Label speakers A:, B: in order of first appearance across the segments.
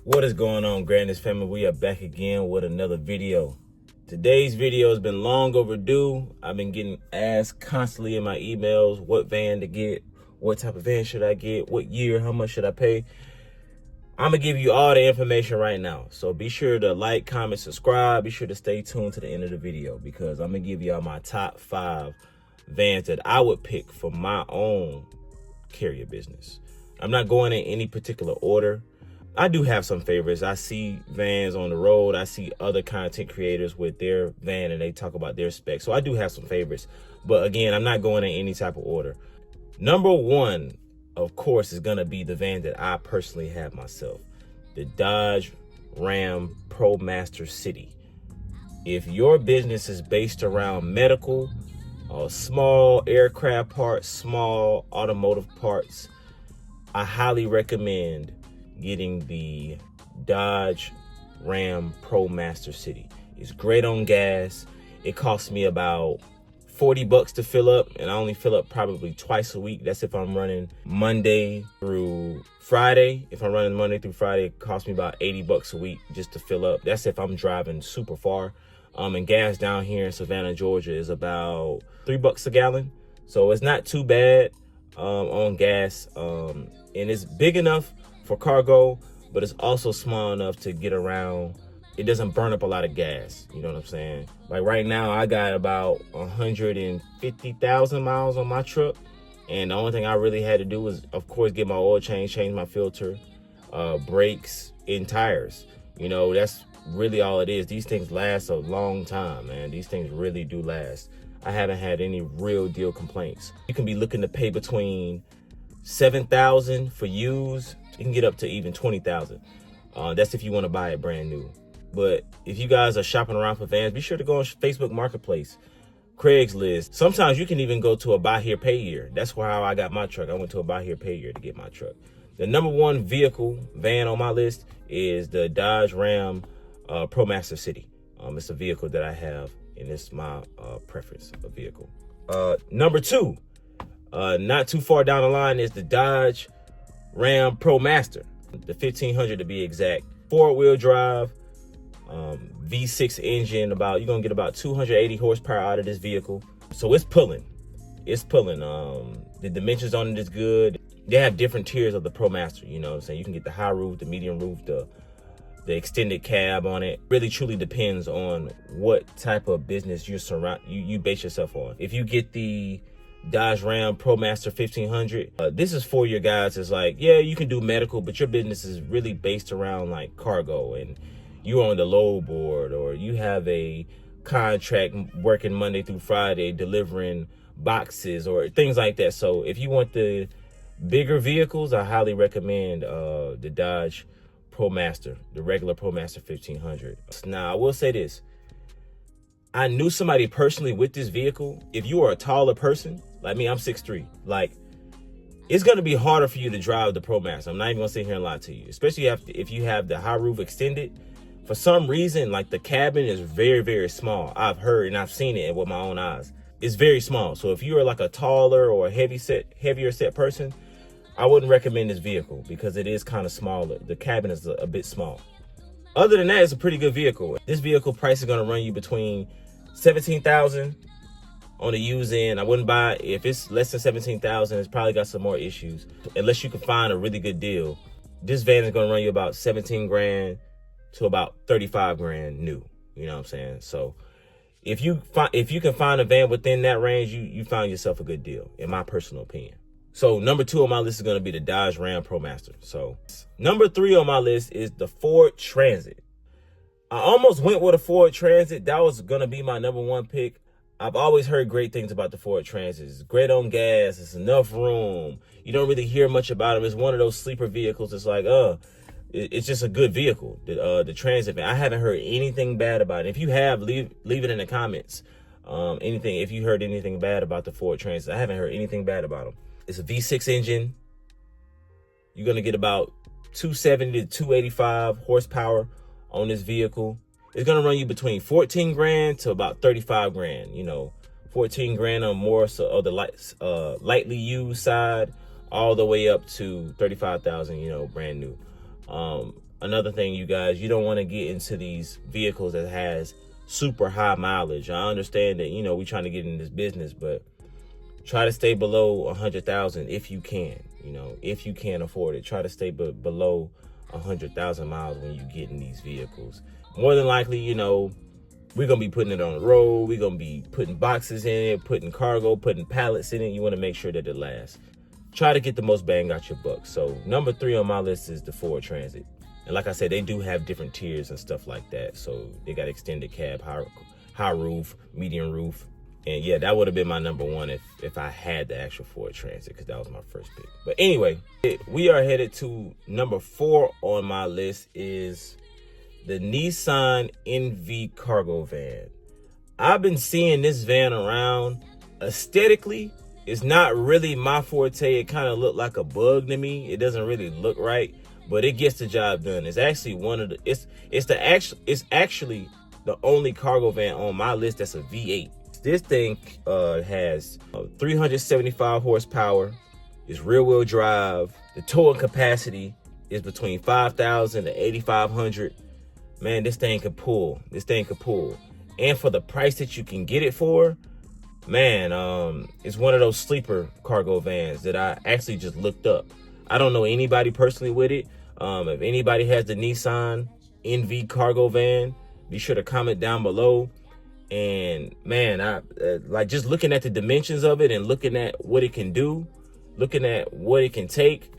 A: What is going on, Grandness family? We are back again with another video. Today's video has been long overdue. I've been getting asked constantly in my emails what van to get, what type of van should I get, what year, how much should I pay. I'm gonna give you all the information right now. So be sure to like, comment, subscribe. Be sure to stay tuned to the end of the video because I'm gonna give y'all my top 5 vans that I would pick for my own carrier business. I'm not going in any particular order. I do have some favorites. I see vans on the road. I see other content creators with their van and they talk about their specs. So I do have some favorites. But again, I'm not going in any type of order. Number 1, of course, is going to be the van that I personally have myself. The Dodge Ram ProMaster City. If your business is based around medical, small aircraft parts, small automotive parts, I highly recommend getting the Dodge Ram ProMaster City. It's great on gas. It costs me about $40 to fill up, and I only fill up probably twice a week. That's if I'm running Monday through Friday. If I'm running Monday through Friday, it costs me about $80 a week just to fill up. That's if I'm driving super far. And gas down here in Savannah, Georgia is about $3 a gallon. So it's not too bad on gas. And it's big enough for cargo, but it's also small enough to get around. It doesn't burn up a lot of gas. You know what I'm saying? Like right now, I got about 150,000 miles on my truck. And the only thing I really had to do was, of course, get my oil change my filter, brakes, and tires. You know, that's really all it is. These things last a long time, man. These things really do last. I haven't had any real deal complaints. You can be looking to pay between $7,000 for used. You can get up to even $20,000. That's if you want to buy it brand new. But if you guys are shopping around for vans, be sure to go on Facebook Marketplace, Craigslist. Sometimes you can even go to a buy here, pay here. That's how I got my truck. I went to a buy here, pay here to get my truck. The number 1 van on my list is the Dodge Ram ProMaster City. It's a vehicle that I have, and it's my preference of vehicle. Number 2, not too far down the line, is the Dodge Ram ProMaster, the 1500 to be exact. 4-wheel drive, V6 engine. You're gonna get about 280 horsepower out of this vehicle. So it's pulling. The dimensions on it is good. They have different tiers of the ProMaster. You know what I'm saying? You can get the high roof, the medium roof, the extended cab on it. Really truly depends on what type of business you base yourself on. If you get the Dodge Ram ProMaster 1500, this is for your guys. It's like, yeah, you can do medical, but your business is really based around like cargo, and you're on the load board, or you have a contract working Monday through Friday delivering boxes or things like that. So if you want the bigger vehicles, I highly recommend the Dodge ProMaster, the regular ProMaster 1500. Now, I will say this. I knew somebody personally with this vehicle. If you are a taller person, like me, I'm 6'3". Like, it's going to be harder for you to drive the ProMaster. I'm not even going to sit here and lie to you. Especially if you have the high roof extended. For some reason, like, the cabin is very, very small. I've heard and I've seen it with my own eyes. It's very small. So if you are like a taller or a heavier set person, I wouldn't recommend this vehicle because it is kind of smaller. The cabin is a bit small. Other than that, it's a pretty good vehicle. This vehicle price is going to run you between $17,000 on the used end. I wouldn't buy it. If it's less than $17,000, it's probably got some more issues. Unless you can find a really good deal. This van is going to run you about $17,000 to about $35,000 new. You know what I'm saying? So if you can find a van within that range, you find yourself a good deal, in my personal opinion. So number 2 on my list is going to be the Dodge Ram ProMaster. So number 3 on my list is the Ford Transit. I almost went with a Ford Transit. That was going to be my number 1 pick. I've always heard great things about the Ford Transit. It's great on gas. It's enough room. You don't really hear much about them. It's one of those sleeper vehicles. It's like, it's just a good vehicle, the Transit van. I haven't heard anything bad about it. If you have, leave it in the comments. If you heard anything bad about the Ford Transit. I haven't heard anything bad about them. It's a V6 engine. You're going to get about 270 to 285 horsepower on this vehicle. It's going to run you between $14,000 to about $35,000. You know, $14,000 or more so of the lightly used side, all the way up to $35,000, you know, brand new. another thing, you guys, you don't want to get into these vehicles that has super high mileage. I understand that, you know, we're trying to get in this business, but try to stay below 100,000 if you can. You know, if you can't afford it, try to stay below 100,000 miles when you get in these vehicles. More than likely, you know, we're going to be putting it on the road. We're going to be putting boxes in it, putting cargo, putting pallets in it. You want to make sure that it lasts. Try to get the most bang out your buck. So number 3 on my list is the Ford Transit. And like I said, they do have different tiers and stuff like that. So they got extended cab, high roof, medium roof. And yeah, that would have been my number 1 if I had the actual Ford Transit, because that was my first pick. But anyway, we are headed to number 4 on my list is the Nissan NV cargo van. I've been seeing this van around. Aesthetically, it's not really my forte. It kind of looked like a bug to me. It doesn't really look right, but it gets the job done. It's actually one of the it's actually the only cargo van on my list that's a V8. This thing has 375 horsepower. It's rear-wheel drive. The towing capacity is between 5,000 to 8,500. Man, this thing could pull. This thing could pull. And for the price that you can get it for, man, it's one of those sleeper cargo vans that I actually just looked up. I don't know anybody personally with it. If anybody has the Nissan NV cargo van, be sure to comment down below. And man, I like just looking at the dimensions of it and looking at what it can do, looking at what it can take.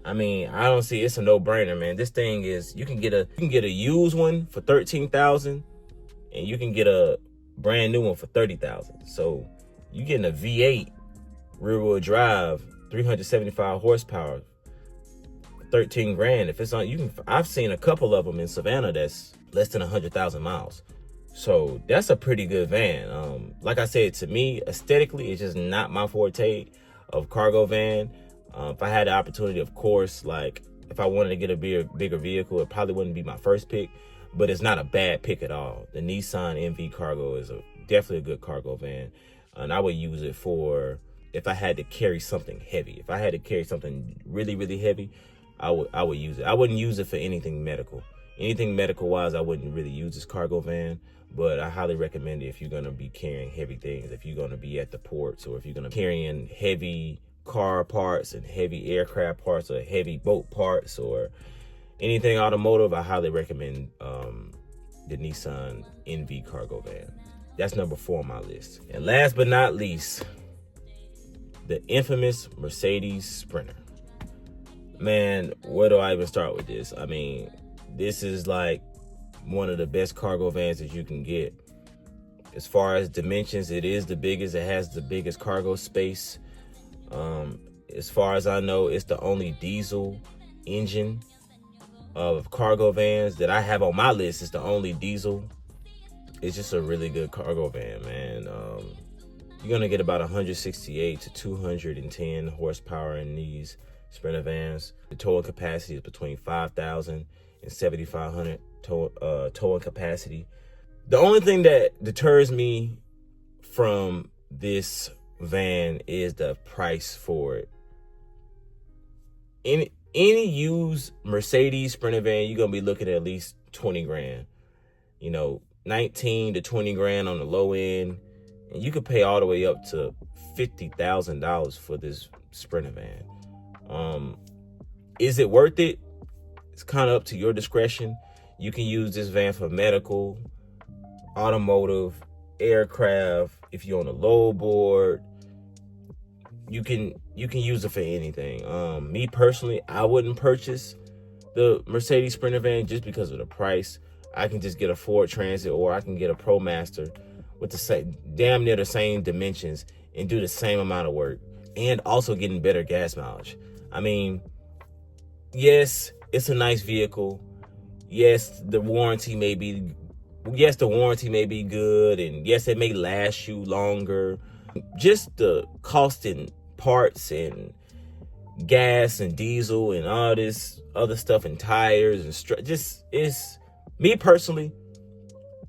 A: I mean, I don't see it's a no-brainer, man. This thing is, you can get a used one for 13,000, and you can get a brand new one for 30,000. So you getting a V8 rear-wheel drive, 375 horsepower, 13 grand. If it's on, I've seen a couple of them in Savannah that's less than 100,000 miles. So that's a pretty good van. Like I said, to me, aesthetically, it's just not my forte of cargo van. If I had the opportunity, of course, like if I wanted to get a bigger vehicle, it probably wouldn't be my first pick, but it's not a bad pick at all. The Nissan NV Cargo is definitely a good cargo van. And I would use it for if I had to carry something heavy. If I had to carry something really, really heavy, I would use it. I wouldn't use it for anything medical. Anything medical wise, I wouldn't really use this cargo van, but I highly recommend it if you're going to be carrying heavy things, if you're going to be at the ports, or if you're going to be carrying heavy car parts and heavy aircraft parts or heavy boat parts or anything automotive. I highly recommend the Nissan NV cargo van. That's number 4 on my list. And last but not least, the infamous Mercedes Sprinter. Man, where do I even start with this? I mean, this is like one of the best cargo vans that you can get. As far as dimensions, it is the biggest. It has the biggest cargo space. As far as I know, it's the only diesel engine of cargo vans that I have on my list. It's the only diesel. It's just a really good cargo van, man. You're gonna get about 168 to 210 horsepower in these Sprinter vans. The towing capacity is between 5,000 and 7,500 towing capacity. The only thing that deters me from this van is the price for it. Any used Mercedes Sprinter van, you're gonna be looking at least 20 grand. You know, 19 to 20 grand on the low end, and you could pay all the way up to $50,000 for this Sprinter van. Is it worth it? It's kind of up to your discretion. You can use this van for medical, automotive, aircraft. If you're on a load board, you can use it for anything. Me personally, I wouldn't purchase the Mercedes Sprinter van just because of the price. I can just get a Ford Transit, or I can get a ProMaster with the damn near the same dimensions and do the same amount of work, and also getting better gas mileage. I mean, yes, it's a nice vehicle. Yes, the warranty may be good, and yes, it may last you longer. Just the cost in parts and gas and diesel and all this other stuff and tires and just is, me personally,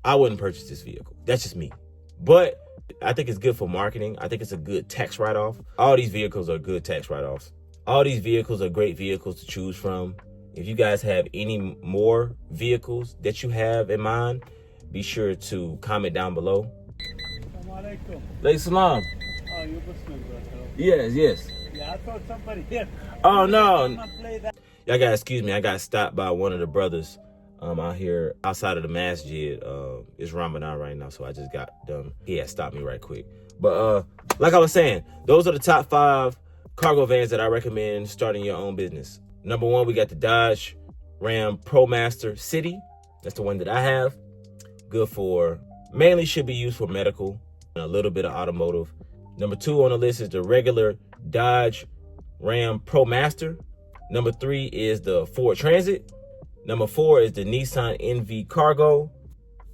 A: I wouldn't purchase this vehicle. That's just me. But I think it's good for marketing. I think it's a good tax write-off. All these vehicles are good tax write-offs. All these vehicles are great vehicles to choose from. If you guys have any more vehicles that you have in mind, be sure to comment down below.
B: Assalamualaikum.
A: Like salam.
B: Oh, you're Muslim, brother.
A: Yes.
B: Yeah, I thought somebody here.
A: Oh no.
B: I'm gonna play that.
A: Y'all gotta excuse me. I got stopped by one of the brothers out here outside of the masjid. It's Ramadan right now, so I just got done. He had stopped me right quick. But like I was saying, those are the top 5 cargo vans that I recommend starting your own business. Number 1, we got the Dodge Ram ProMaster City. That's the one that I have. Good for, mainly should be used for medical and a little bit of automotive. Number 2 on the list is the regular Dodge Ram ProMaster. Number 3 is the Ford Transit. Number 4 is the Nissan NV Cargo.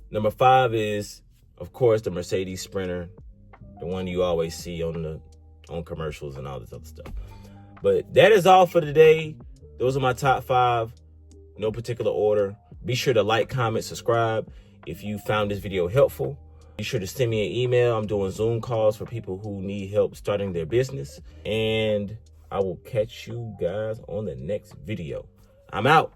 A: Number 5 is, of course, the Mercedes Sprinter, the one you always see on commercials and all this other stuff. But that is all for today. Those are my top 5, no particular order. Be sure to like, comment, subscribe if you found this video helpful. Be sure to send me an email. I'm doing Zoom calls for people who need help starting their business. And I will catch you guys on the next video. I'm out.